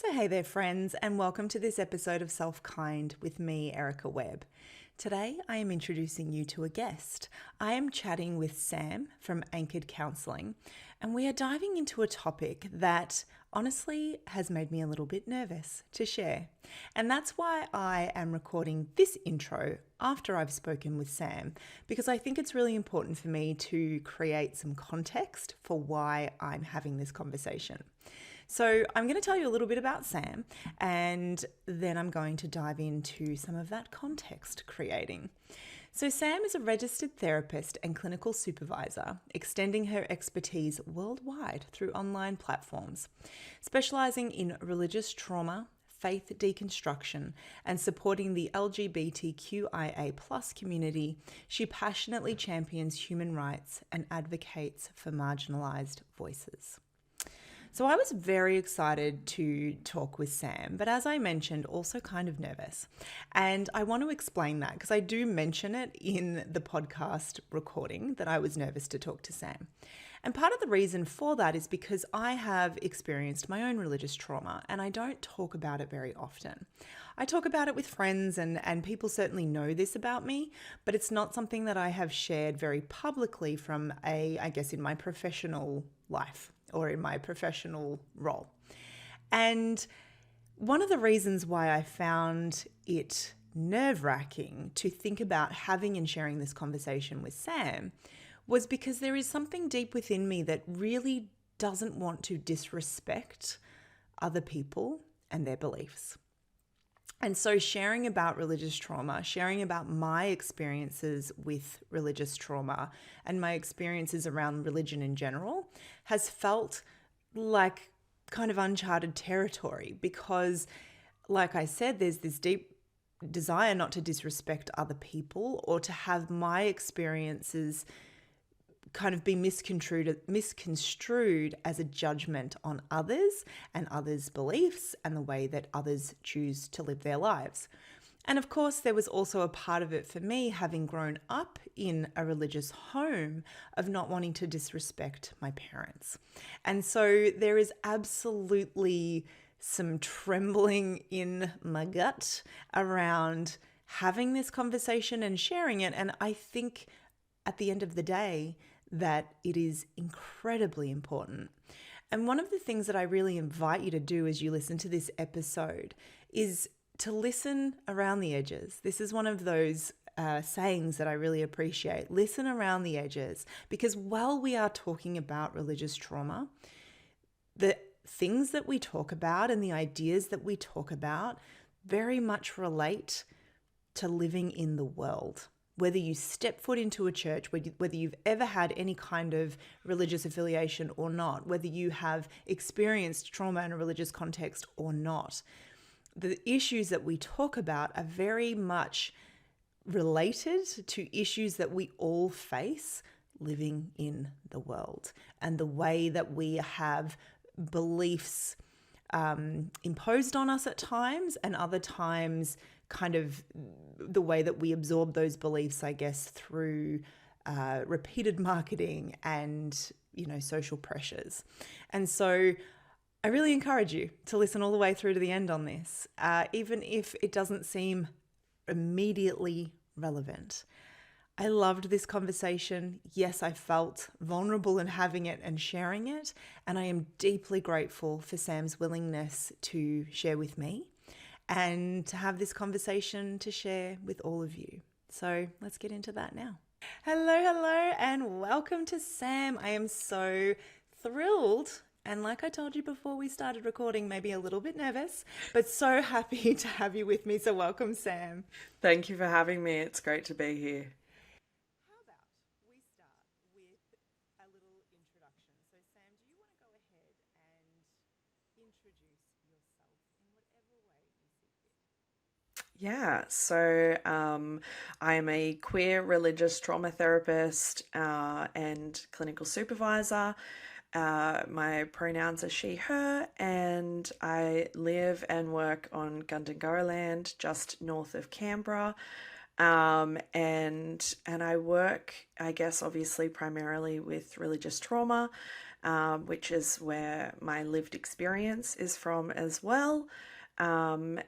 So, hey there, friends, and welcome to this episode of Self Kind with me, Erica Webb. Today, I am introducing you to a guest. I am chatting with Sam from Anchored Counselling, and we are diving into a topic that honestly has made me a little bit nervous to share. And that's why I am recording this intro after I've spoken with Sam, because I think it's really important for me to create some context for why I'm having this conversation. So, I'm going to tell you a little bit about Sam, and then I'm going to dive into some of that context creating. So, Sam is a registered therapist and clinical supervisor, extending her expertise worldwide through online platforms. Specializing in religious trauma, faith deconstruction, and supporting the LGBTQIA+ community, she passionately champions human rights and advocates for marginalized voices. So I was very excited to talk with Sam, but as I mentioned, also kind of nervous. And I want to explain that because I do mention it in the podcast recording that I was nervous to talk to Sam. And part of the reason for that is because I have experienced my own religious trauma and I don't talk about it very often. I talk about it with friends and people certainly know this about me, but it's not something that I have shared very publicly from in my professional life or in my professional role. And one of the reasons why I found it nerve-wracking to think about having and sharing this conversation with Sam was because there is something deep within me that really doesn't want to disrespect other people and their beliefs. And so sharing about religious trauma, sharing about my experiences with religious trauma and my experiences around religion in general has felt like kind of uncharted territory because, like I said, there's this deep desire not to disrespect other people or to have my experiences kind of be misconstrued as a judgment on others and others' beliefs and the way that others choose to live their lives. And of course, there was also a part of it for me, having grown up in a religious home, of not wanting to disrespect my parents. And so there is absolutely some trembling in my gut around having this conversation and sharing it. And I think at the end of the day, that it is incredibly important. And one of the things that I really invite you to do as you listen to this episode is to listen around the edges. This is one of those sayings that I really appreciate. Listen around the edges, because while we are talking about religious trauma, the things that we talk about and the ideas that we talk about very much relate to living in the world. Whether you step foot into a church, whether you've ever had any kind of religious affiliation or not, whether you have experienced trauma in a religious context or not, the issues that we talk about are very much related to issues that we all face living in the world, and the way that we have beliefs imposed on us at times, and other times kind of the way that we absorb those beliefs, I guess, through repeated marketing and, social pressures. And so I really encourage you to listen all the way through to the end on this, even if it doesn't seem immediately relevant. I loved this conversation. Yes, I felt vulnerable in having it and sharing it, and I am deeply grateful for Sam's willingness to share with me and to have this conversation to share with all of you. So let's get into that now. Hello, and welcome to Sam. I am so thrilled. And like I told you before we started recording, maybe a little bit nervous, but so happy to have you with me. So welcome, Sam. Thank you for having me. It's great to be here. How about we start with a little introduction? So, Sam, do you want to go ahead and introduce yourself in whatever way you see fit? I am a queer religious trauma therapist and clinical supervisor. My pronouns are she, her, and I live and work on Gundungurra land just north of Canberra. And I work, I guess, obviously primarily with religious trauma, which is where my lived experience is from as well. And,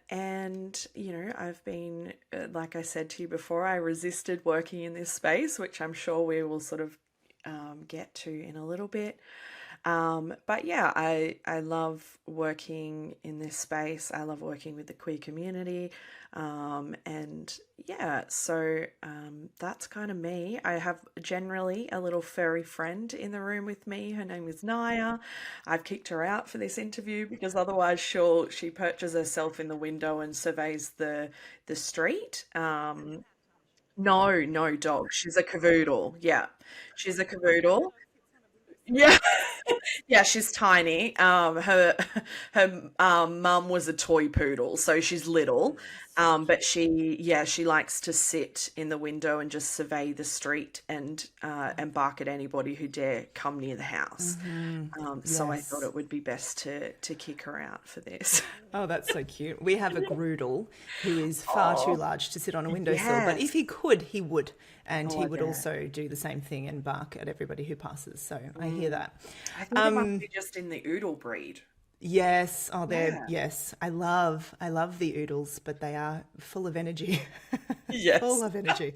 I've been, like I said to you before, I resisted working in this space, which I'm sure we will sort of get to in a little bit. But yeah, I love working in this space. I love working with the queer community. And yeah, so that's kind of me. I have generally a little furry friend in the room with me. Her name is Naya. I've kicked her out for this interview because otherwise she perches herself in the window and surveys the street. No, no dog. She's a cavoodle. Yeah, she's a cavoodle. Yeah. Yeah, she's tiny. Her mum was a toy poodle, so she's little. But she likes to sit in the window and just survey the street and bark at anybody who dare come near the house. So I thought Yes. it would be best to kick her out for this. Oh, that's so cute. We have a Groodle who is far too Oh, large to sit on a windowsill, but if yes. he could, he would. And Oh, he I would bet. also do the same thing and bark at everybody who passes. So I hear Mm. that. I think it must Um, be just in the oodle breed. yes, Yeah. yes. I love the oodles, but they are full of energy. Full Yes. of energy.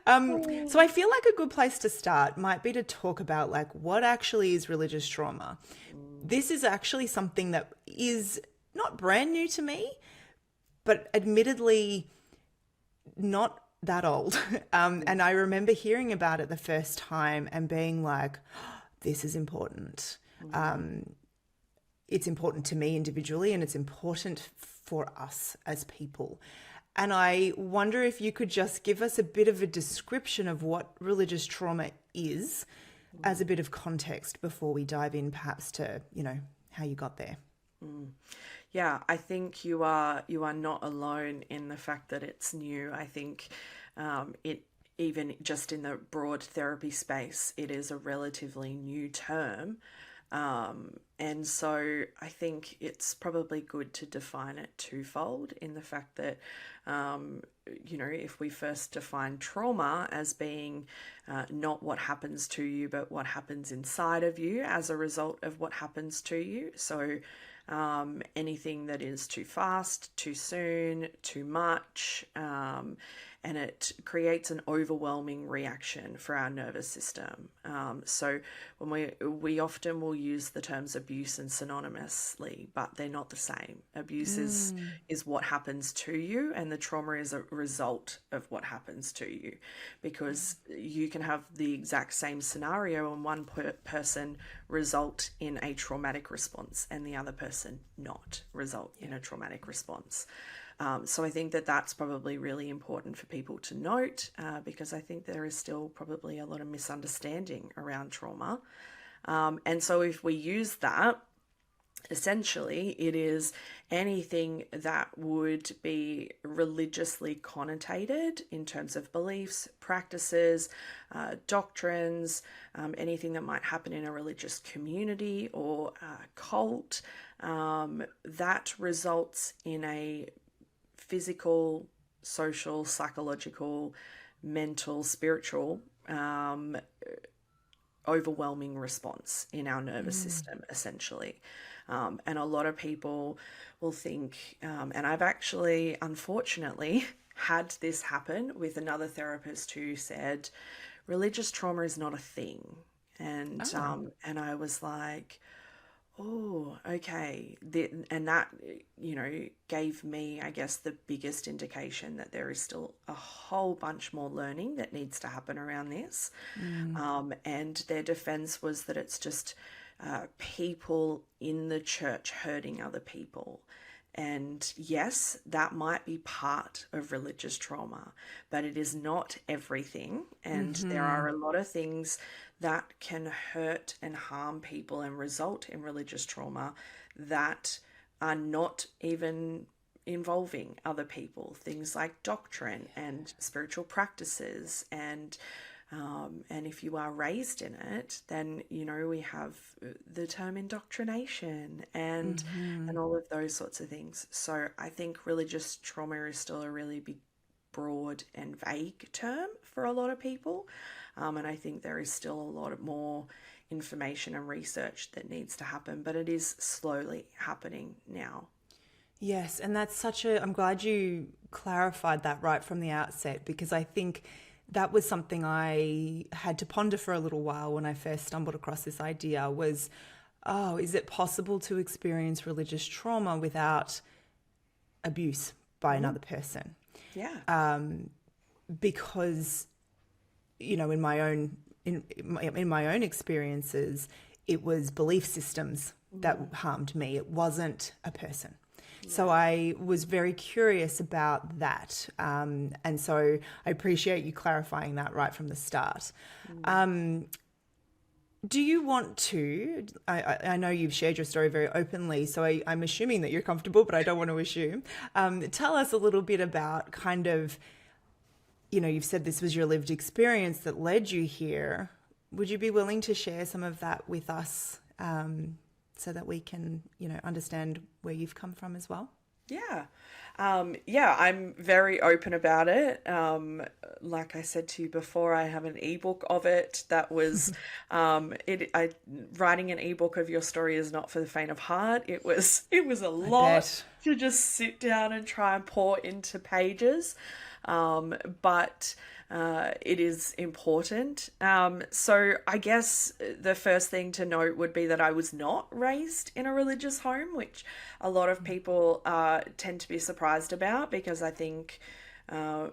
So I feel like a good place to start might be to talk about like what actually is religious trauma. Mm. This is actually something that is not brand new to me, but admittedly not that old. And I remember hearing about it the first time and being like, this is important. Mm. It's important to me individually and it's important for us as people. And I wonder if you could just give us a bit of a description of what religious trauma is as a bit of context before we dive in perhaps to, how you got there. Yeah, I think you are not alone in the fact that it's new. I think it even just in the broad therapy space, it is a relatively new term. And so I think it's probably good to define it twofold in the fact that, if we first define trauma as being not what happens to you, but what happens inside of you as a result of what happens to you. So anything that is too fast, too soon, too much, and it creates an overwhelming reaction for our nervous system. So when we often will use the terms abuse and synonymously, but they're not the same. Abuse is what happens to you, and the trauma is a result of what happens to you, because you can have the exact same scenario and one person result in a traumatic response and the other person not result in a traumatic response. So I think that that's probably really important for people to note, because I think there is still probably a lot of misunderstanding around trauma. And so if we use that, essentially it is anything that would be religiously connotated in terms of beliefs, practices, doctrines, anything that might happen in a religious community or cult, that results in a physical, social, psychological, mental, spiritual, overwhelming response in our nervous system, essentially. And a lot of people will think, and I've actually, unfortunately, had this happen with another therapist who said, religious trauma is not a thing. Oh, And I was like, oh, okay. And that, gave me, I guess, the biggest indication that there is still a whole bunch more learning that needs to happen around this. And their defense was that it's just people in the church hurting other people. And yes, that might be part of religious trauma, but it is not everything. And there are a lot of things that can hurt and harm people and result in religious trauma that are not even involving other people. Things like doctrine and spiritual practices and if you are raised in it, then we have the term indoctrination and all of those sorts of things. So I think religious trauma is still a really big, broad and vague term for a lot of people, and I think there is still a lot more information and research that needs to happen, but it is slowly happening now. Yes, and that's I'm glad you clarified that right from the outset, because I think that was something I had to ponder for a little while when I first stumbled across this idea was, oh, is it possible to experience religious trauma without abuse by another person? Yeah. Because, in my own in my own experiences, it was belief systems that harmed me. It wasn't a person. So I was very curious about that. And so I appreciate you clarifying that right from the start. Do you want to, I know you've shared your story very openly, so I'm assuming that you're comfortable, but I don't want to assume. Tell us a little bit about kind of, you've said this was your lived experience that led you here. Would you be willing to share some of that with us? So that we can, understand where you've come from as well? Yeah. Yeah, I'm very open about it. Like I said to you before, I have an ebook of it that was, writing an ebook of your story is not for the faint of heart. It was a I lot bet. to just sit down and try and pour into pages. But it is important. So I guess the first thing to note would be that I was not raised in a religious home, which a lot of people tend to be surprised about, because I think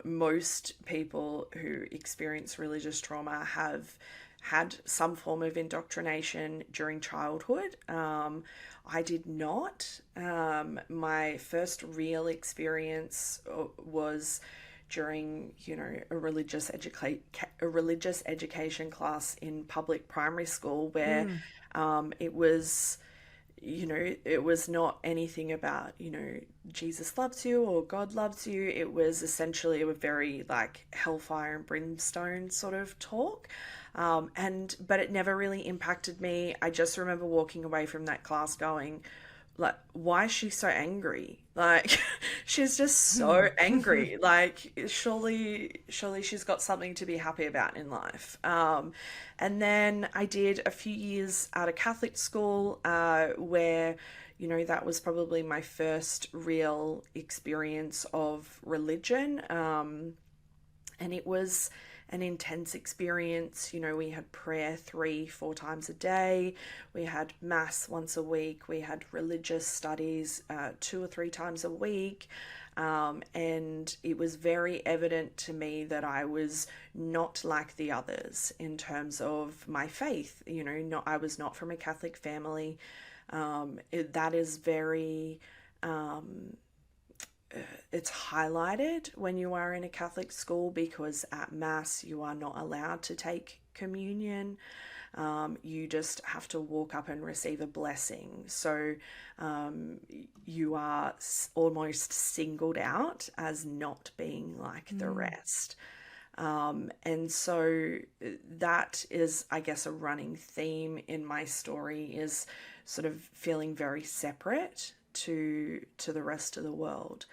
most people who experience religious trauma have had some form of indoctrination during childhood. I did not. My first real experience was during, a a religious education class in public primary school, where it was, it was not anything about, Jesus loves you or God loves you. It was essentially a very like hellfire and brimstone sort of talk. But it never really impacted me. I just remember walking away from that class going, like, why is she so angry? Like, she's just so angry. Like, surely she's got something to be happy about in life. And then I did a few years at a Catholic school, where, that was probably my first real experience of religion. And it was an intense experience. We had prayer 3-4 times a day. We had mass once a week. We had religious studies 2 or 3 times a week. And it was very evident to me that I was not like the others in terms of my faith. I was not from a Catholic family. That is very it's highlighted when you are in a Catholic school, because at Mass you are not allowed to take communion. You just have to walk up and receive a blessing. So you are almost singled out as not being like the rest. And so that is, I guess, a running theme in my story, is sort of feeling very separate to the rest of the world.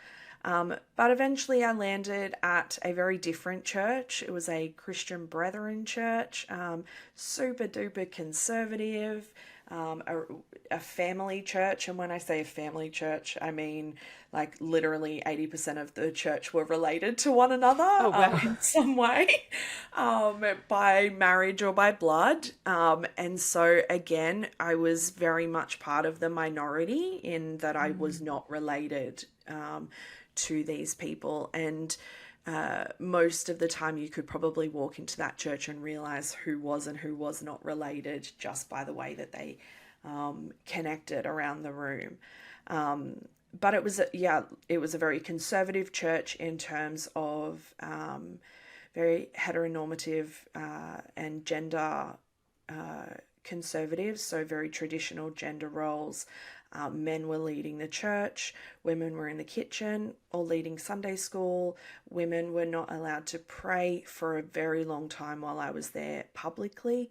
But eventually I landed at a very different church. It was a Christian Brethren church, super duper conservative, a family church. And when I say a family church, I mean like literally 80% of the church were related to one another Oh, wow. in some way, by marriage or by blood. And so again, I was very much part of the minority in that I was not related to these people. And most of the time you could probably walk into that church and realize who was and who was not related just by the way that they connected around the room. But it was a very conservative church in terms of very heteronormative and gender conservative, so very traditional gender roles. Men were leading the church, women were in the kitchen or leading Sunday school. Women were not allowed to pray for a very long time while I was there publicly.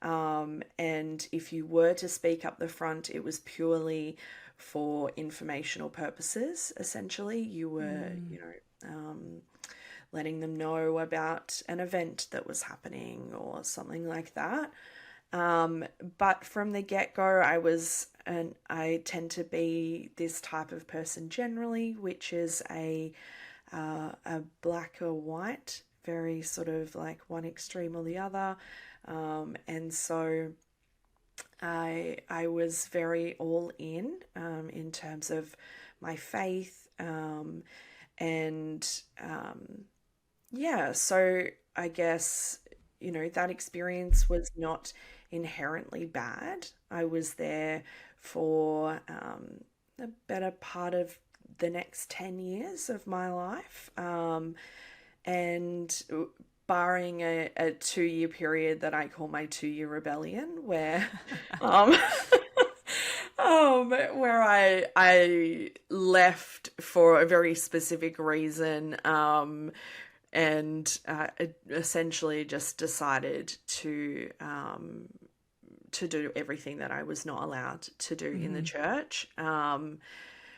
And if you were to speak up the front, it was purely for informational purposes. Essentially, you were, letting them know about an event that was happening or something like that. But from the get-go, I tend to be this type of person generally, which is a black or white, very sort of like one extreme or the other. And so I was very all in terms of my faith. And yeah, so I guess, that experience was not inherently bad. I was there for the better part of the next 10 years of my life. And barring a 2 year period that I call my 2 year rebellion, where um, where I left for a very specific reason, and essentially just decided to do everything that I was not allowed to do in the church.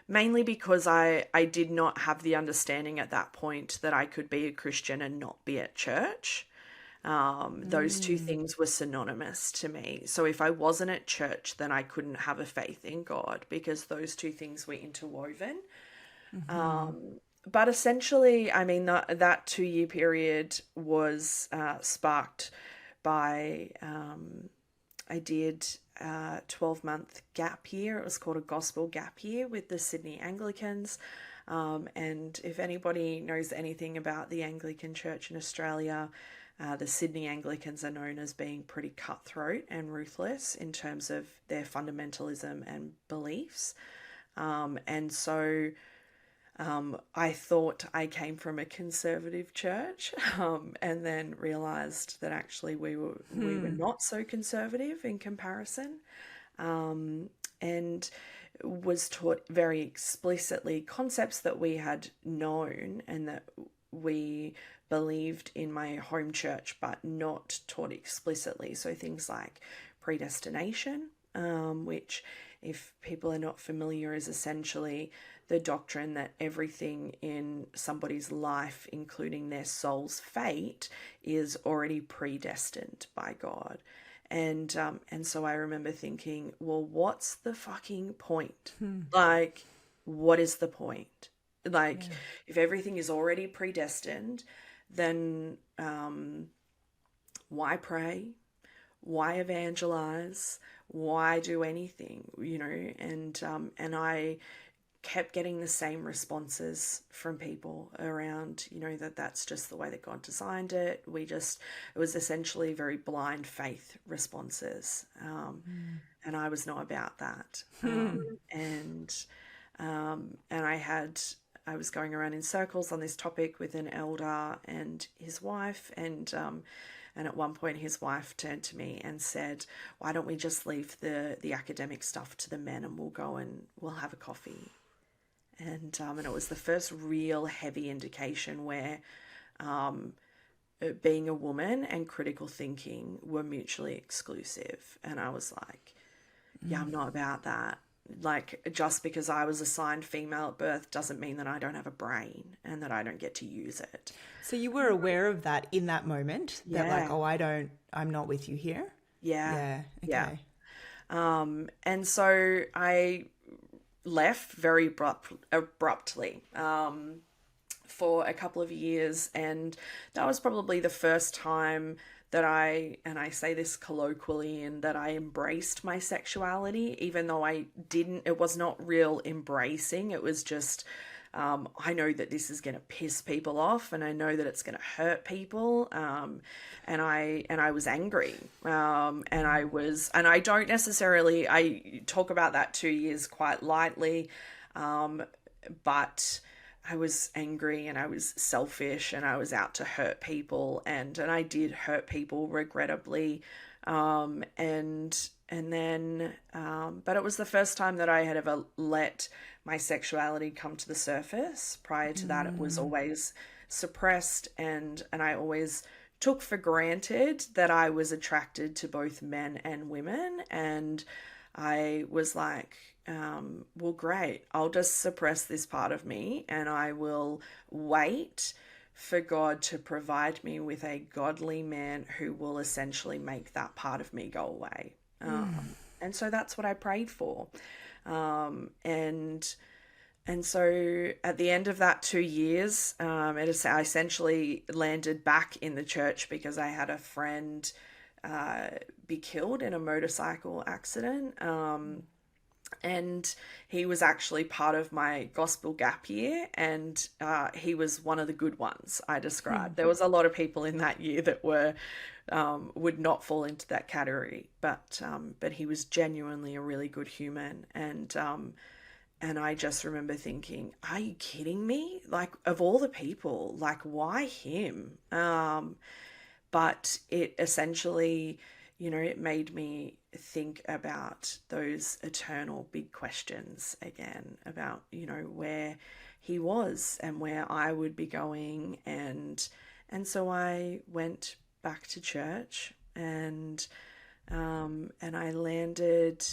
Mainly because I did not have the understanding at that point that I could be a Christian and not be at church. Those two things were synonymous to me. So if I wasn't at church, then I couldn't have a faith in God, because those two things were interwoven. But essentially, I mean, that 2 year period was sparked by I did a 12-month gap year. It was called a gospel gap year with the Sydney Anglicans. And if anybody knows anything about the Anglican Church in Australia, the Sydney Anglicans are known as being pretty cutthroat and ruthless in terms of their fundamentalism and beliefs. And so I thought I came from a conservative church, and then realized that actually we were not so conservative in comparison, and was taught very explicitly concepts that we had known and that we believed in my home church, but not taught explicitly. So things like predestination, which, if people are not familiar, is essentially the doctrine that everything in somebody's life, including their soul's fate, is already predestined by God. And so I remember thinking, well, what's the fucking point? Like, what is the point? Like, if everything is already predestined, then why pray? Why evangelize? Why do anything? And I kept getting the same responses from people around, that's just the way that God designed it. It was essentially very blind faith responses. And I was not about that. And I was going around in circles on this topic with an elder and his wife, and at one point his wife turned to me and said, "Why don't we just leave the academic stuff to the men, and we'll have a coffee?" And it was the first real heavy indication where being a woman and critical thinking were mutually exclusive. And I was like, yeah, I'm not about that. Like, just because I was assigned female at birth doesn't mean that I don't have a brain and that I don't get to use it. So you were aware of that in that moment, that like, Yeah. oh, I'm not with you here. Yeah. Yeah. Okay. And so I left very abruptly for a couple of years, and that was probably the first time that and I say this colloquially, and that I embraced my sexuality, even though it was not real embracing. It was just, I know that this is going to piss people off, and I know that it's going to hurt people. And I was angry. And I don't necessarily, I talk about that 2 years quite lightly. But I was angry, and I was selfish, and I was out to hurt people, and I did hurt people, regrettably. And then, but it was the first time that I had ever let my sexuality come to the surface. Prior to that, it was always suppressed, and I always took for granted that I was attracted to both men and women. And I was like, well, great, I'll just suppress this part of me, and I will wait for God to provide me with a godly man who will essentially make that part of me go away. And so that's what I prayed for. And so at the end of that 2 years, I essentially landed back in the church because I had a friend be killed in a motorcycle accident. And he was actually part of my gospel gap year, and he was one of the good ones I described. There was a lot of people in that year that would not fall into that category, but he was genuinely a really good human, and I just remember thinking, are you kidding me? Like, of all the people, like, why him? But it essentially, it made me think about those eternal big questions again about, where he was and where I would be going. And so I went back to church, and I landed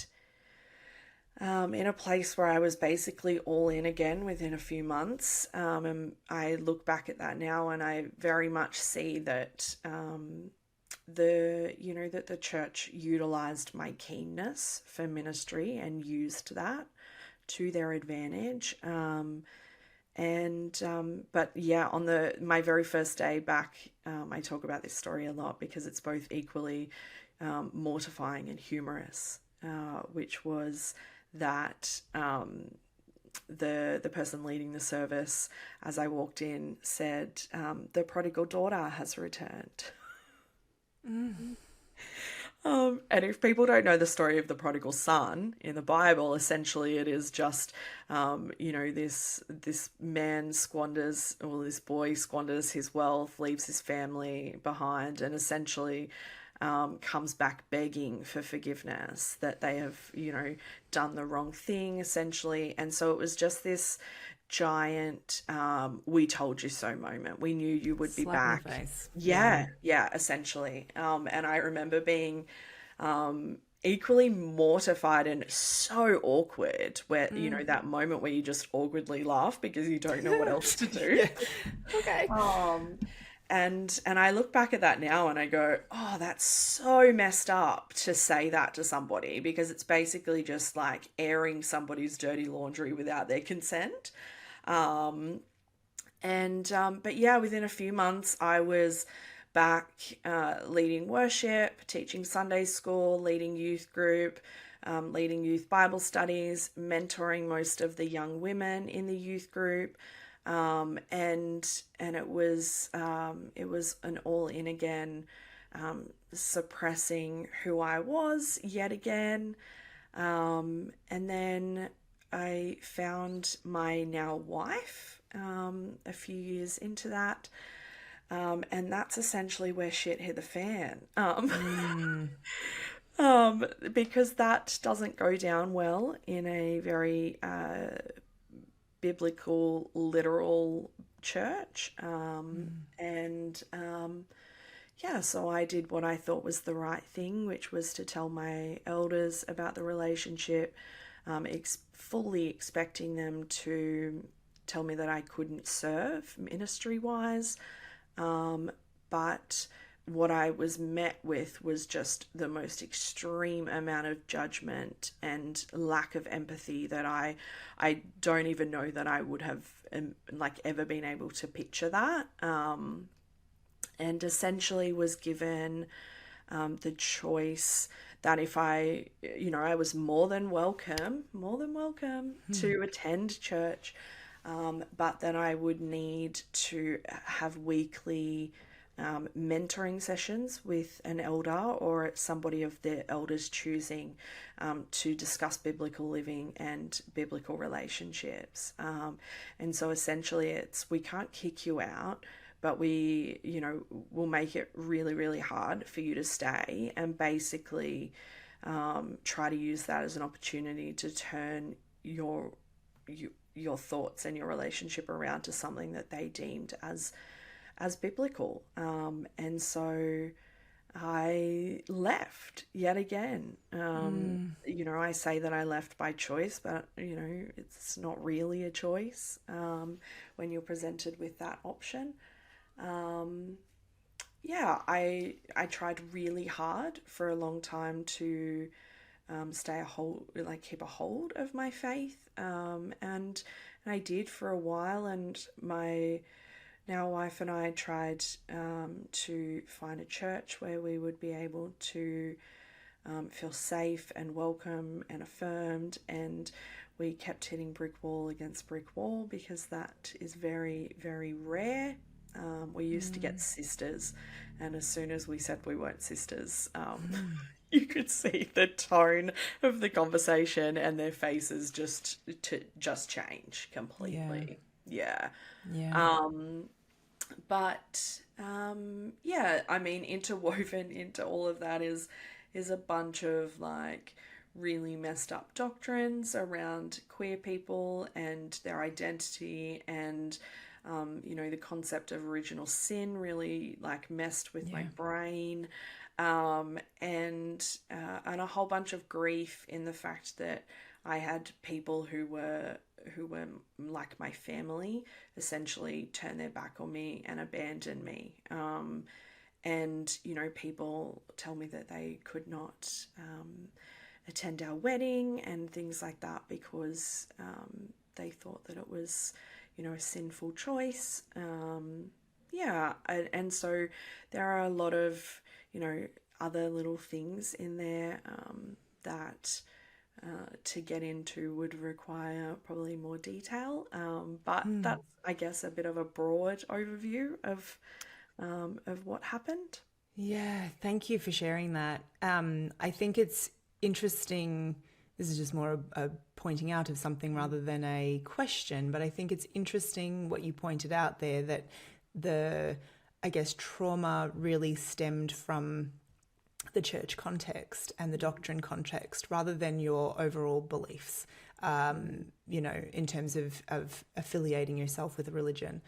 in a place where I was basically all in again within a few months. And I look back at that now, and I very much see that that the church utilized my keenness for ministry and used that to their advantage. But yeah, on my very first day back, I talk about this story a lot because it's both equally mortifying and humorous, which was that the person leading the service, as I walked in, said, the prodigal daughter has returned. And if people don't know the story of the prodigal son in the Bible, essentially it is just, this man squanders, or this boy squanders his wealth, leaves his family behind, and essentially comes back begging for forgiveness, that they have, done the wrong thing, essentially. And so it was just this giant we told you so moment. We knew you would be Slap back. in the face. Yeah, essentially. And I remember being equally mortified and so awkward, where that moment where you just awkwardly laugh because you don't know what else to do. Okay. And I look back at that now and I go, oh, that's so messed up to say that to somebody, because it's basically just like airing somebody's dirty laundry without their consent. But yeah, within a few months, I was back leading worship, teaching Sunday school, leading youth group, leading youth Bible studies, mentoring most of the young women in the youth group. And it was an all in again, suppressing who I was yet again. And then I found my now wife a few years into that. And that's essentially where shit hit the fan. Because that doesn't go down well in a very biblical, literal church. Yeah, so I did what I thought was the right thing, which was to tell my elders about the relationship, fully expecting them to tell me that I couldn't serve ministry-wise. But what I was met with was just the most extreme amount of judgment and lack of empathy that I don't even know that I would have ever been able to picture that. And essentially was given the choice that if I was more than welcome to attend church, but that I would need to have weekly mentoring sessions with an elder or somebody of the elders choosing, to discuss biblical living and biblical relationships. And so essentially we can't kick you out, but we'll make it really, really hard for you to stay, and basically try to use that as an opportunity to turn your thoughts and your relationship around to something that they deemed as biblical. And so I left yet again. I say that I left by choice, but it's not really a choice when you're presented with that option. yeah, I tried really hard for a long time to stay a hold, like keep a hold of my faith, and I did for a while. And my now wife and I tried to find a church where we would be able to feel safe and welcome and affirmed. And we kept hitting brick wall against brick wall because that is very, very rare. We used to get sisters, and as soon as we said we weren't sisters, you could see the tone of the conversation and their faces just change Yeah. completely. Yeah. Yeah. Um, but yeah, I mean, interwoven into all of that is a bunch of like really messed up doctrines around queer people and their identity, and the concept of original sin really like messed with my Yeah. brain, and a whole bunch of grief in the fact that I had people who were like my family essentially turn their back on me and abandon me. And people tell me that they could not attend our wedding and things like that because they thought that it was a sinful choice. Yeah, and so there are a lot of other little things in there that to get into would require probably more detail. But that's, I guess, a bit of a broad overview of what happened. Yeah, thank you for sharing that. I think it's interesting. This is just more a pointing out of something rather than a question, but I think it's interesting what you pointed out there that the, I guess, trauma really stemmed from the church context and the doctrine context rather than your overall beliefs, in terms of affiliating yourself with a religion,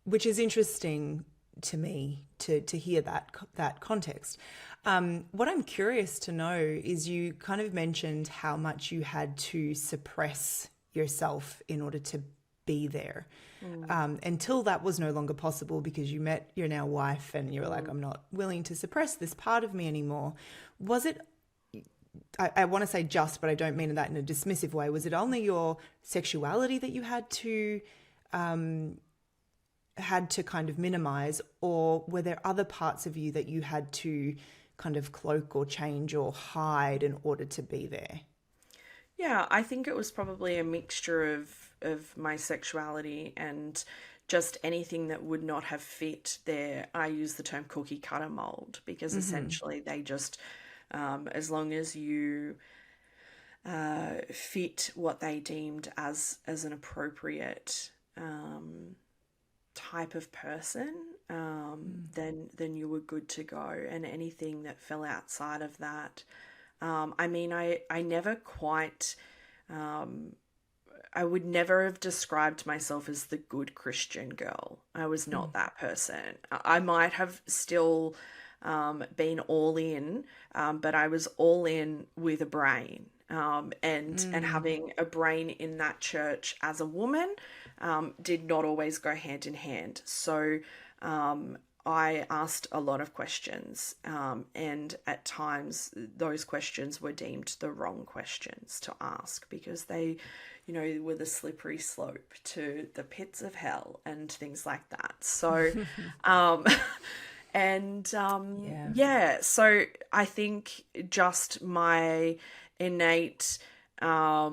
which is interesting to me to hear that context. What I'm curious to know is you kind of mentioned how much you had to suppress yourself in order to be there, until that was no longer possible because you met your now wife and you were like, I'm not willing to suppress this part of me anymore. Was it, I want to say just, but I don't mean that in a dismissive way. Was it only your sexuality that you had to kind of minimize, or were there other parts of you that you had to kind of cloak or change or hide in order to be there? Yeah, I think it was probably a mixture of my sexuality and just anything that would not have fit there. I use the term cookie cutter mold because essentially they just, as long as you fit what they deemed as an appropriate type of person, then you were good to go. And anything that fell outside of that, I mean, I never quite, I would never have described myself as the good Christian girl. I was not that person. I might have still been all in, but I was all in with a brain. And having a brain in that church as a woman did not always go hand in hand. So I asked a lot of questions, and at times those questions were deemed the wrong questions to ask because they, were the slippery slope to the pits of hell and things like that. So, and Yeah. yeah, so I think just my innate, I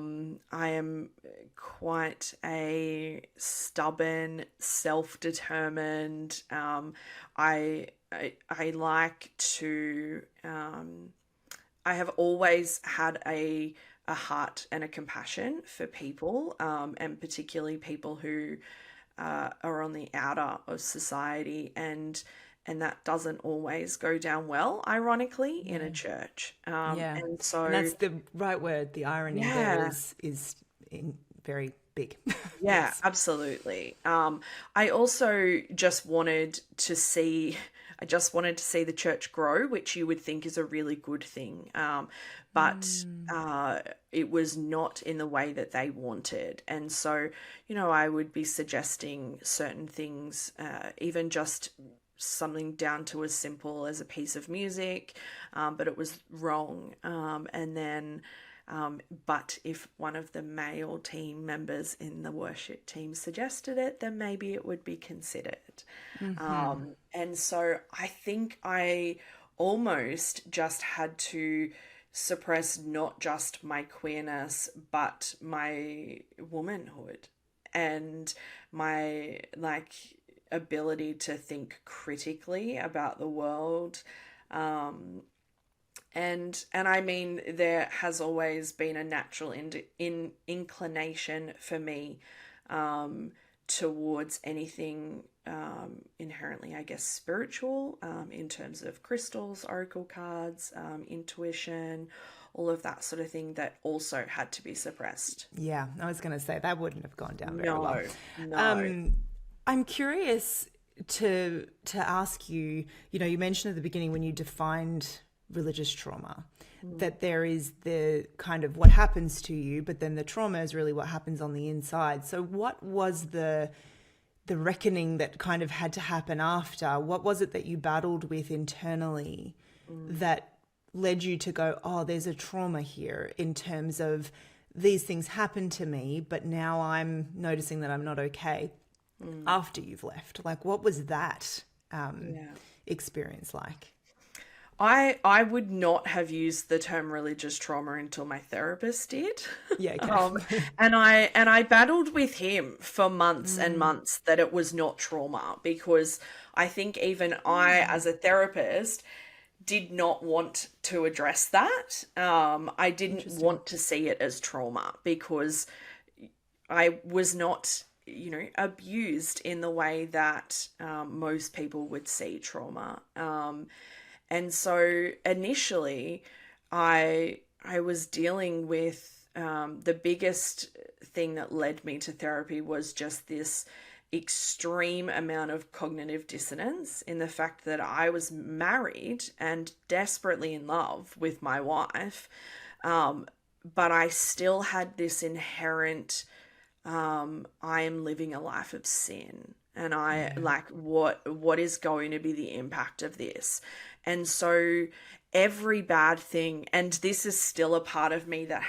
am quite a stubborn, self-determined. I like to. I have always had a heart and a compassion for people, and particularly people who are on the outer of society, and that doesn't always go down well, ironically, in a church. Yeah. And And so, that's the right word. The irony there yeah. is very big. Yeah, Yes. absolutely. I also just wanted to see, I just wanted to see the church grow, which you would think is a really good thing. But it was not in the way that they wanted. And so, I would be suggesting certain things, even just something down to as simple as a piece of music, but it was wrong. But if one of the male team members in the worship team suggested it, then maybe it would be considered. And so I think I almost just had to suppress not just my queerness, but my womanhood and my ability to think critically about the world. And I mean, there has always been a natural inclination for me towards anything inherently, I guess, spiritual, in terms of crystals, oracle cards, intuition, all of that sort of thing that also had to be suppressed. Yeah, I was going to say that wouldn't have gone down very well. No. I'm curious to ask you, you mentioned at the beginning when you defined religious trauma, that there is the kind of what happens to you, but then the trauma is really what happens on the inside. So what was the reckoning that kind of had to happen after? What was it that you battled with internally that led you to go, oh, there's a trauma here in terms of these things happened to me, but now I'm noticing that I'm not okay after you've left? Like, what was that experience like? I would not have used the term religious trauma until my therapist did. Yeah, okay. And I battled with him for months and months that it was not trauma, because I think even I, as a therapist, did not want to address that. I didn't want to see it as trauma because I was not, abused in the way that most people would see trauma. And so initially, I was dealing with the biggest thing that led me to therapy was just this extreme amount of cognitive dissonance in the fact that I was married and desperately in love with my wife, but I still had this inherent I am living a life of sin. And I what is going to be the impact of this? And so every bad thing, and this is still a part of me that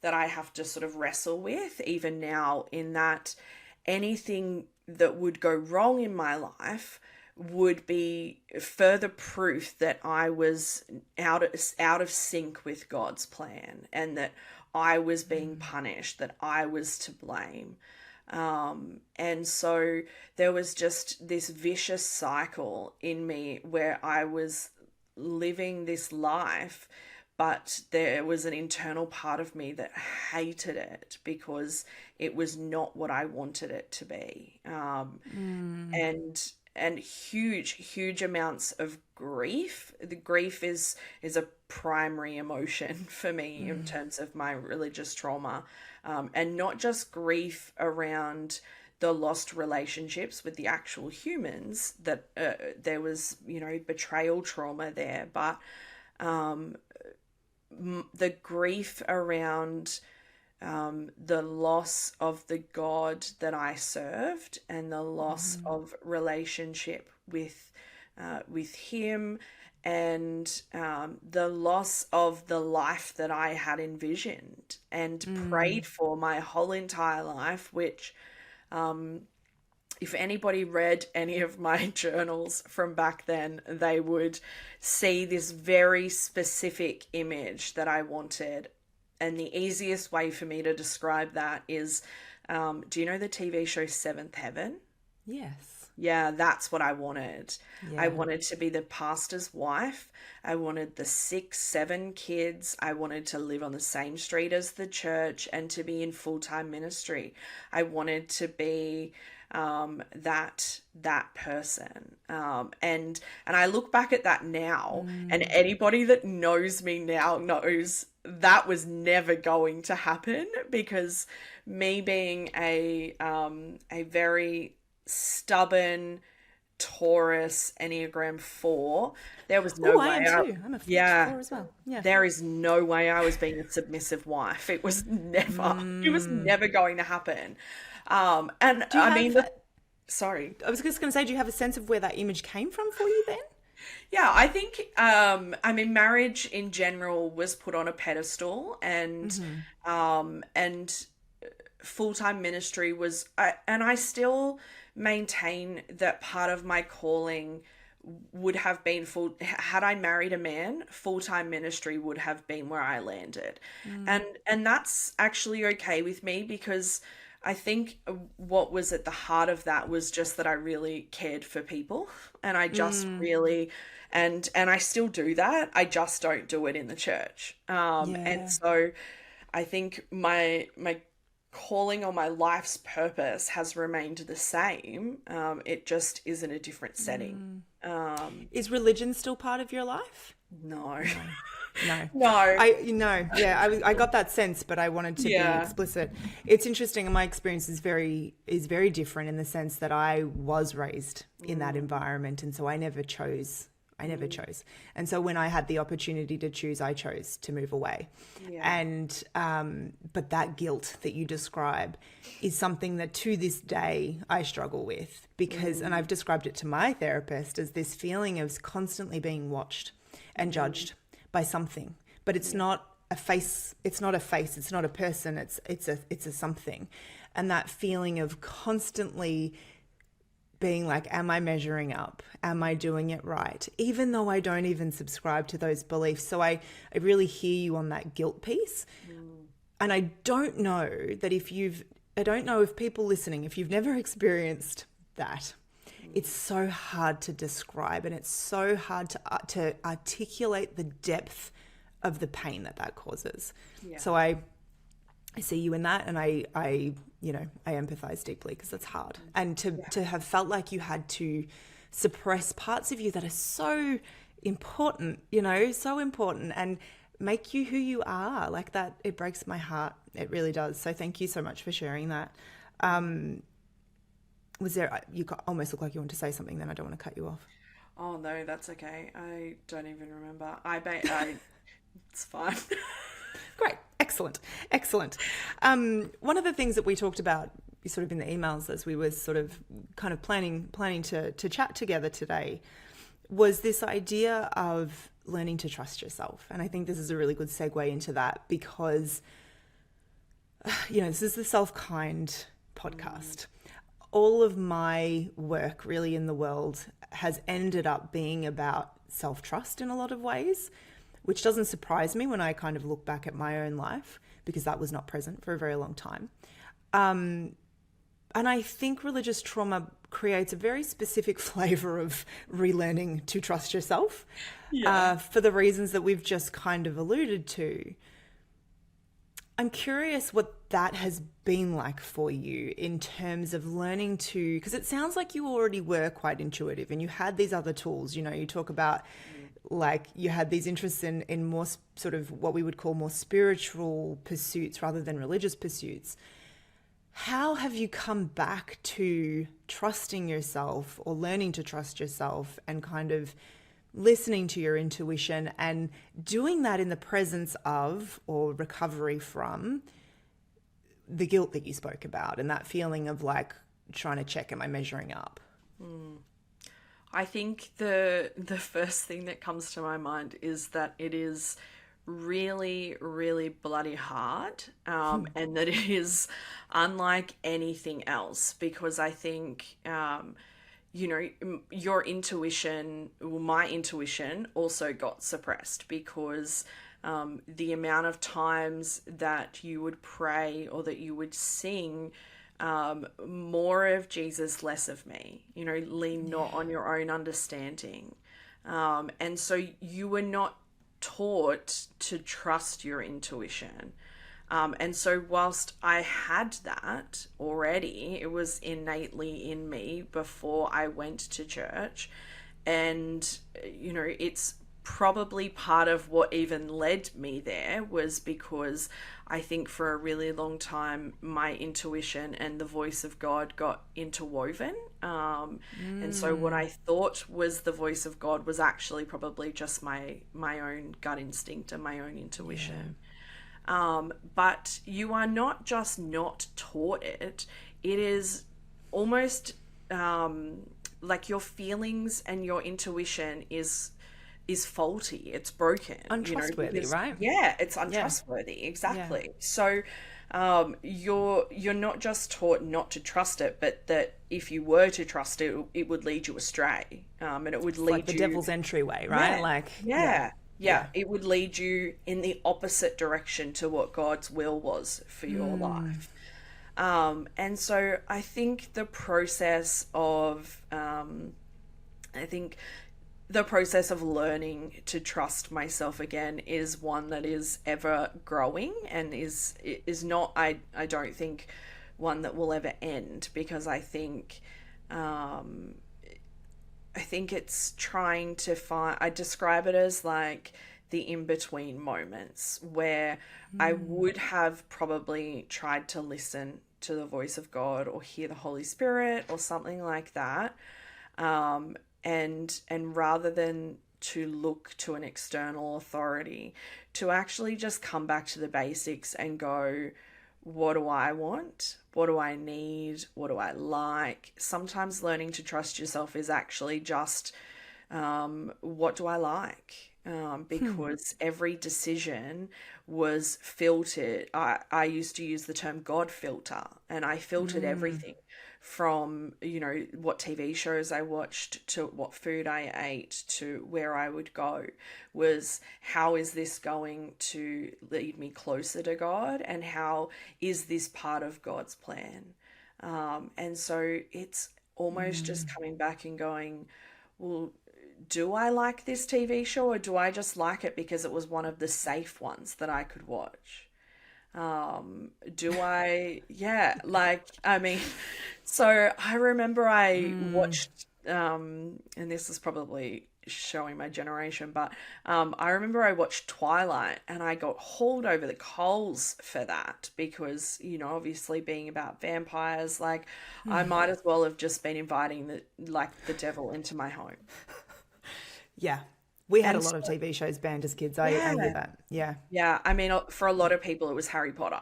I have to sort of wrestle with even now, in that anything that would go wrong in my life would be further proof that I was out of sync with God's plan, and that I was being punished, that I was to blame. And so there was just this vicious cycle in me where I was living this life, but there was an internal part of me that hated it because it was not what I wanted it to be. And huge amounts of grief. The grief is a primary emotion for me in terms of my religious trauma. And not just grief around the lost relationships with the actual humans, that there was, betrayal trauma there, but the grief around the loss of the God that I served, and the loss of relationship with Him, and the loss of the life that I had envisioned and prayed for my whole entire life, which if anybody read any of my journals from back then, they would see this very specific image that I wanted. And the easiest way for me to describe that is, do you know the TV show Seventh Heaven? Yes. Yeah, that's what I wanted. Yeah. I wanted to be the pastor's wife. I wanted the 6, 7 kids. I wanted to live on the same street as the church and to be in full-time ministry. I wanted to be that person. And I look back at that now, and anybody that knows me now knows that was never going to happen, because me being a very stubborn, Taurus Enneagram 4, there was no Oh, I way am too. I'm a yeah, four as well. Yeah. there is no way I was being a submissive wife. It was never going to happen. And Do you I mean, have, sorry. I was just going to say, do you have a sense of where that image came from for you then? Yeah, I think, I mean, marriage in general was put on a pedestal, and full-time ministry was, and I still maintain that part of my calling would have been had I married a man, full-time ministry would have been where I landed. And that's actually okay with me, because I think what was at the heart of that was just that I really cared for people, and I just really, and I still do that. I just don't do it in the church. And Yeah. so I think my calling, or my life's purpose, has remained the same. It just is in a different setting. Is religion still part of your life? No. No. No. Yeah, I got that sense, but I wanted to be Yeah. explicit. It's interesting, and my experience is very different in the sense that I was raised in that environment, and so I never chose. And so when I had the opportunity to choose, I chose to move away. Yeah. And but that guilt that you describe is something that to this day I struggle with, because, and I've described it to my therapist as this feeling of constantly being watched and judged by something, but it's not a face, it's not a person, it's a something. And that feeling of constantly being like, am I measuring up? Am I doing it right? Even though I don't even subscribe to those beliefs. So I really hear you on that guilt piece. And I don't know if people listening, if you've never experienced that, it's so hard to describe, and it's so hard to articulate the depth of the pain that causes. Yeah. So I see you in that, and I empathize deeply, because that's hard. And to have felt like you had to suppress parts of you that are so important, so important, and make you who you are, like that, it breaks my heart. It really does. So thank you so much for sharing that. You almost look like you want to say something, then I don't want to cut you off. Oh no, that's okay. I don't even remember. It's fine. Great. Excellent. One of the things that we talked about sort of in the emails as we were sort of kind of planning to chat together today was this idea of learning to trust yourself. And I think this is a really good segue into that, because, this is the Self-Kind podcast. All of my work really in the world has ended up being about self-trust in a lot of ways, which doesn't surprise me when I kind of look back at my own life, because that was not present for a very long time. And I think religious trauma creates a very specific flavor of relearning to trust yourself, for the reasons that we've just kind of alluded to. I'm curious what that has been like for you in terms of learning to, because it sounds like you already were quite intuitive and you had these other tools. You talk about like you had these interests in more sort of what we would call more spiritual pursuits rather than religious pursuits. How have you come back to trusting yourself, or learning to trust yourself, and kind of listening to your intuition and doing that in the presence of, or recovery from, the guilt that you spoke about, and that feeling of like trying to check, am I measuring up? I think the first thing that comes to my mind is that it is really, really bloody hard, and that it is unlike anything else, because I think, your intuition, well, my intuition also got suppressed, because the amount of times that you would pray or that you would sing more of Jesus, less of me, lean not on your own understanding. And so you were not taught to trust your intuition. And so whilst I had that already, it was innately in me before I went to church. And, it's probably part of what even led me there was because I think for a really long time my intuition and the voice of God got interwoven. And so what I thought was the voice of God was actually probably just my own gut instinct and my own intuition. But you are not just not taught it, it is almost like your feelings and your intuition is faulty, it's broken, Untrustworthy, right? yeah, it's Yeah. untrustworthy, Yeah. exactly. So you're not just taught not to trust it, but that if you were to trust it, it would lead you astray, and it would It's like lead the you, devil's entryway, right? yeah, Like, yeah. yeah, yeah, Yeah. it would lead you in the opposite direction to what God's will was for your life. And so I think I think the process of learning to trust myself again is one that is ever growing and is not, I don't think, one that will ever end, because I think it's trying to find, I describe it as like the in between moments where I would have probably tried to listen to the voice of God or hear the Holy Spirit or something like that. And rather than to look to an external authority, to actually just come back to the basics and go, what do I want? What do I need? What do I like? Sometimes learning to trust yourself is actually just, what do I like? Because every decision was filtered. I used to use the term God filter, and I filtered everything from, what TV shows I watched to what food I ate to where I would go, was how is this going to lead me closer to God, and how is this part of God's plan? And so it's almost just coming back and going, well, do I like this TV show, or do I just like it because it was one of the safe ones that I could watch? Do I, yeah, like, I mean, so I remember I watched, and this is probably showing my generation, but I remember I watched Twilight and I got hauled over the coals for that because, obviously being about vampires, like I might as well have just been inviting the devil into my home. Yeah. We had a And lot so, of TV shows banned as kids. I hear yeah, that. Yeah. yeah, I mean, for a lot of people, it was Harry Potter.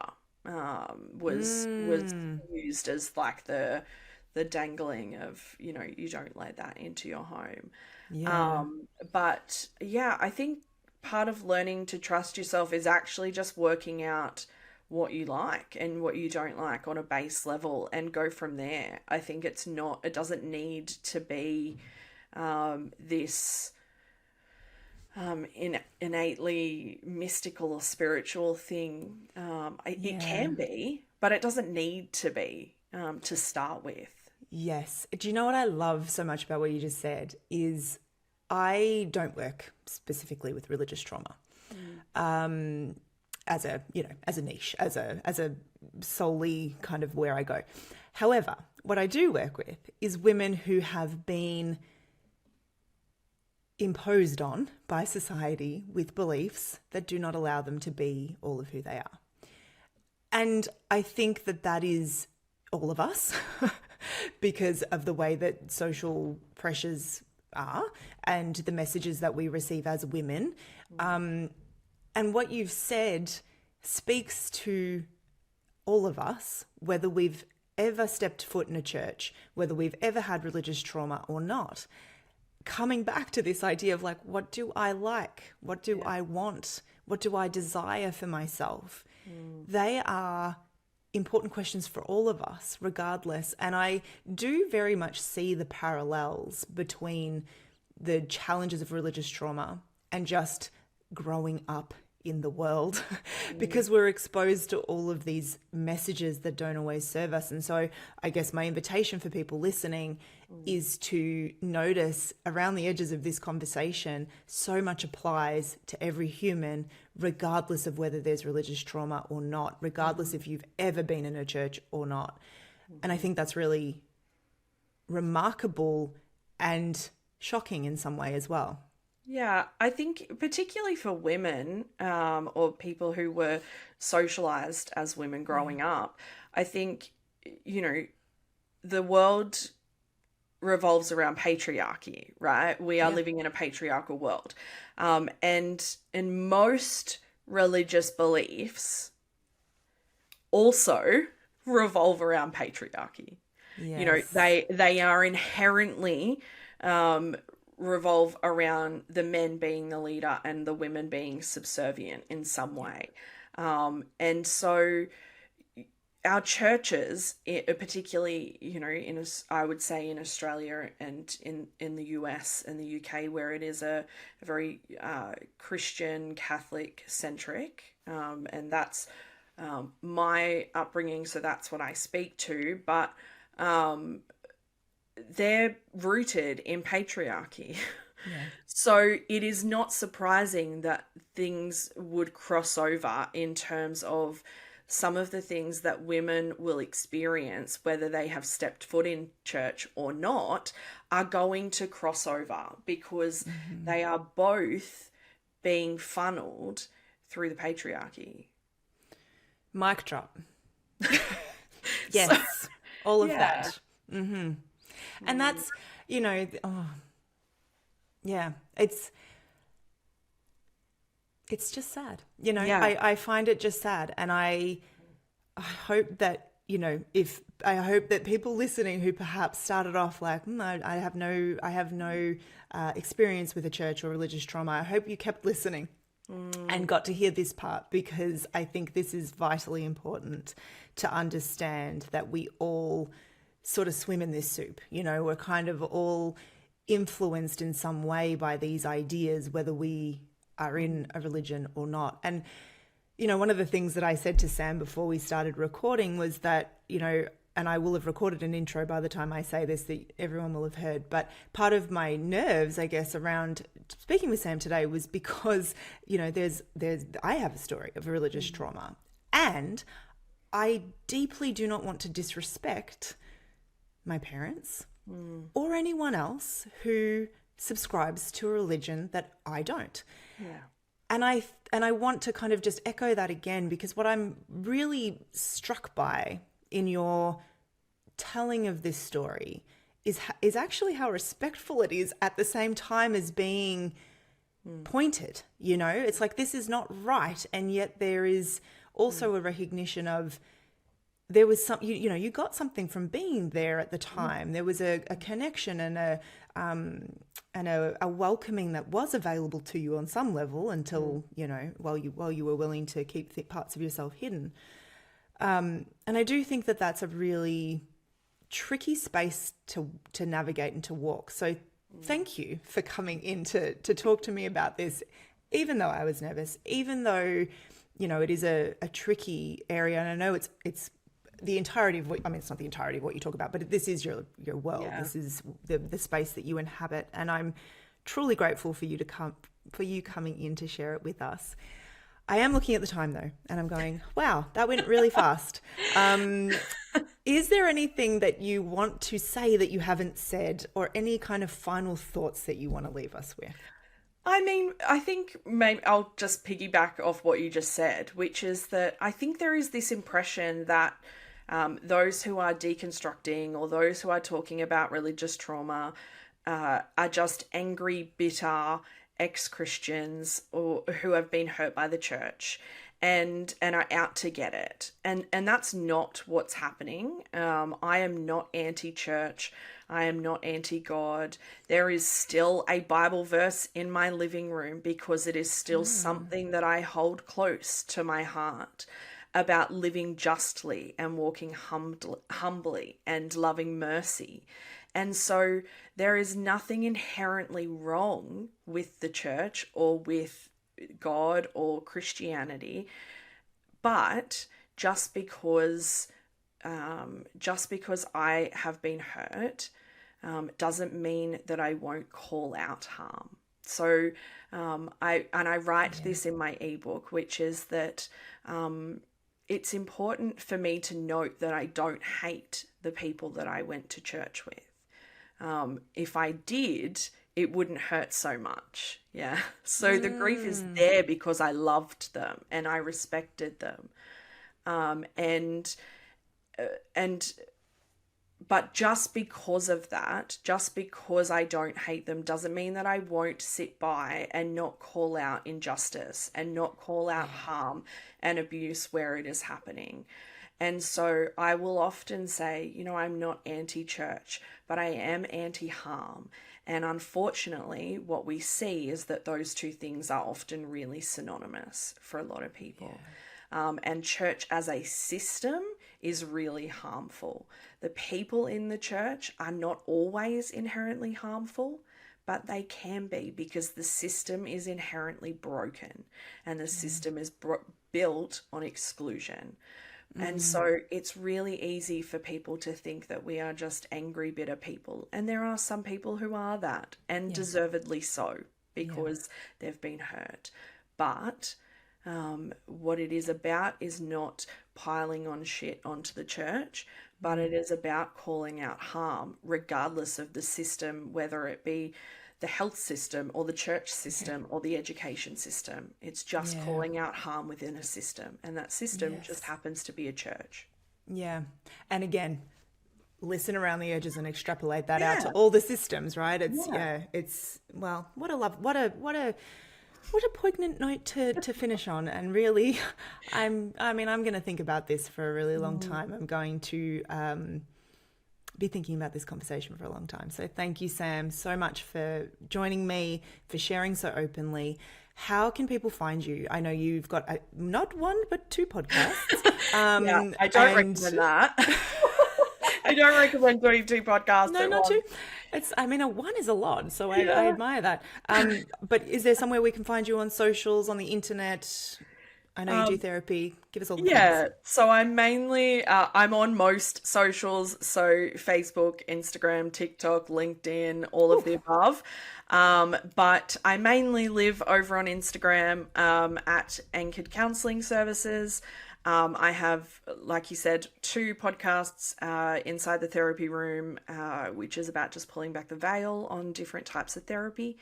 Was used as like the dangling of, you don't let that into your home. Yeah. But yeah, I think part of learning to trust yourself is actually just working out what you like and what you don't like on a base level and go from there. I think it doesn't need to be this innately mystical or spiritual thing. It Yeah. can be, but it doesn't need to be, to start with. Yes. Do you know what I love so much about what you just said is I don't work specifically with religious trauma as a niche, as a solely kind of where I go. However, what I do work with is women who have been imposed on by society with beliefs that do not allow them to be all of who they are. And I think that is all of us because of the way that social pressures are and the messages that we receive as women. And what you've said speaks to all of us, whether we've ever stepped foot in a church, whether we've ever had religious trauma or not. Coming back to this idea of like, what do I like? What do I want? What do I desire for myself? They are important questions for all of us, regardless. And I do very much see the parallels between the challenges of religious trauma and just growing up in the world because we're exposed to all of these messages that don't always serve us. And so I guess my invitation for people listening is to notice around the edges of this conversation, so much applies to every human, regardless of whether there's religious trauma or not, regardless if you've ever been in a church or not. And I think that's really remarkable and shocking in some way as well. Yeah, I think particularly for women, or people who were socialized as women Yeah. growing up, I think, you know, the world revolves around patriarchy, right? We are Yeah. living in a patriarchal world. And in most religious beliefs also revolve around patriarchy. You know, Yes. they are inherently um, revolve around the men being the leader and the women being subservient in some Yeah. way. And so our churches, particularly, I would say in Australia and in the US and the UK, where it is a very Christian Catholic centric, and that's my upbringing, so that's what I speak to. But um, they're rooted in patriarchy. Yeah. So it is not surprising that things would cross over in terms of some of the things that women will experience, whether they have stepped foot in church or not, are going to cross over because Hmm. they are both being funneled through the patriarchy. Mic drop. So, Yes. All of yeah. that. Hmm. And Mm, that's, oh, yeah, it's just sad. yeah. I find it just sad. And I hope that, if I hope that people listening who perhaps started off like, I have no experience with a church or religious trauma, I hope you kept listening and Mm, got to hear this part, because I think this is vitally important to understand that we all sort of swim in this soup. We're kind of all influenced in some way by these ideas, whether we are in a religion or not. And one of the things that I said to Sam before we started recording was that, and I will have recorded an intro by the time I say this that everyone will have heard, but part of my nerves, I guess, around speaking with Sam today was because, I have a story of a religious mm, trauma, and I deeply do not want to disrespect my parents mm, or anyone else who subscribes to a religion that I don't. yeah. And I want to kind of just echo that again, because what I'm really struck by in your telling of this story is actually how respectful it is at the same time as being Mm, pointed. It's like this is not right, and yet there is mm, also a recognition of there was some, you got something from being there at the mm, time. There was a connection and a welcoming that was available to you on some level mm, until, while you were willing to keep parts of yourself hidden. And I do think that that's a really tricky space to navigate and to walk. So mm. thank you for coming in to talk to me about this, even though I was nervous, even though, it is a tricky area. And I know it's the entirety of what, I mean, it's not the entirety of what you talk about, but this is your world. Yeah. This is the space that you inhabit. And I'm truly grateful for you coming in to share it with us. I am looking at the time though, and I'm going, wow, that went really fast. Um, is there anything that you want to say that you haven't said, or any kind of final thoughts that you want to leave us with? I mean, I think maybe I'll just piggyback off what you just said, which is that I think there is this impression that those who are deconstructing or those who are talking about religious trauma are just angry, bitter ex-Christians or who have been hurt by the church and are out to get it. And that's not what's happening. I am not anti-church. I am not anti-God. There is still a Bible verse in my living room because it is still Mm, something that I hold close to my heart about living justly and walking humbly and loving mercy. And so there is nothing inherently wrong with the church or with God or Christianity, but just because I have been hurt doesn't mean that I won't call out harm. So I write yeah. this in my ebook, which is that it's important for me to note that I don't hate the people that I went to church with. If I did, it wouldn't hurt so much. Yeah. So the grief is there because I loved them and I respected them. And and but just because of that, just because I don't hate them doesn't mean that I won't sit by and not call out injustice and not call out harm and abuse where it is happening. And so I will often say, I'm not anti-church, but I am anti-harm. And unfortunately, what we see is that those two things are often really synonymous for a lot of people. And church as a system is really harmful. The people in the church are not always inherently harmful, but they can be because the system is inherently broken and the system is built on exclusion. And so it's really easy for people to think that we are just angry, bitter people. And there are some people who are that, and deservedly so, because they've been hurt. But what it is about is not piling on shit onto the church, but it is about calling out harm, regardless of the system, whether it be the health system or the church system or the education system. It's just calling out harm within a system, and that system just happens to be a church. Yeah. And again, listen around the edges and extrapolate that out to all the systems, right? It's well, what a poignant note to finish on. And really, I'm going to think about this for a really long time. I'm going to be thinking about this conversation for a long time. So thank you, Sam, so much for joining me, for sharing so openly. How can people find you? I know you've got not one, but 2 podcasts. I don't recommend that. I don't recommend doing 2 podcasts. No, not 2. One is a lot, so I admire that. But is there somewhere we can find you on socials, on the internet? I know you do therapy. Give us all the things. So I'm mainly, I'm on most socials, so Facebook, Instagram, TikTok, LinkedIn, all of the above. But I mainly live over on Instagram at Anchored Counselling Services. I have, like you said, 2 podcasts inside the therapy room, which is about just pulling back the veil on different types of therapy.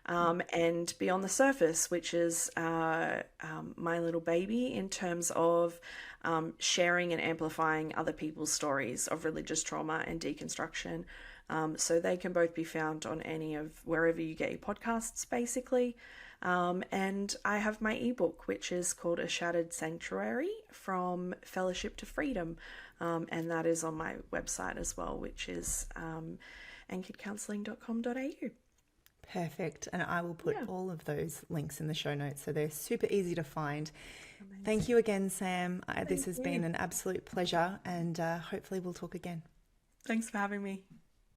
And Beyond the Surface, which is my little baby in terms of sharing and amplifying other people's stories of religious trauma and deconstruction. So they can both be found on any of wherever you get your podcasts, basically. And I have my ebook, which is called A Shattered Sanctuary, From Fellowship to Freedom. And that is on my website as well, which is anchoredcounselling.com.au. Perfect. And I will put all of those links in the show notes, so they're super easy to find. Amazing. Thank you again, Sam. This has been an absolute pleasure, and hopefully we'll talk again. Thanks for having me.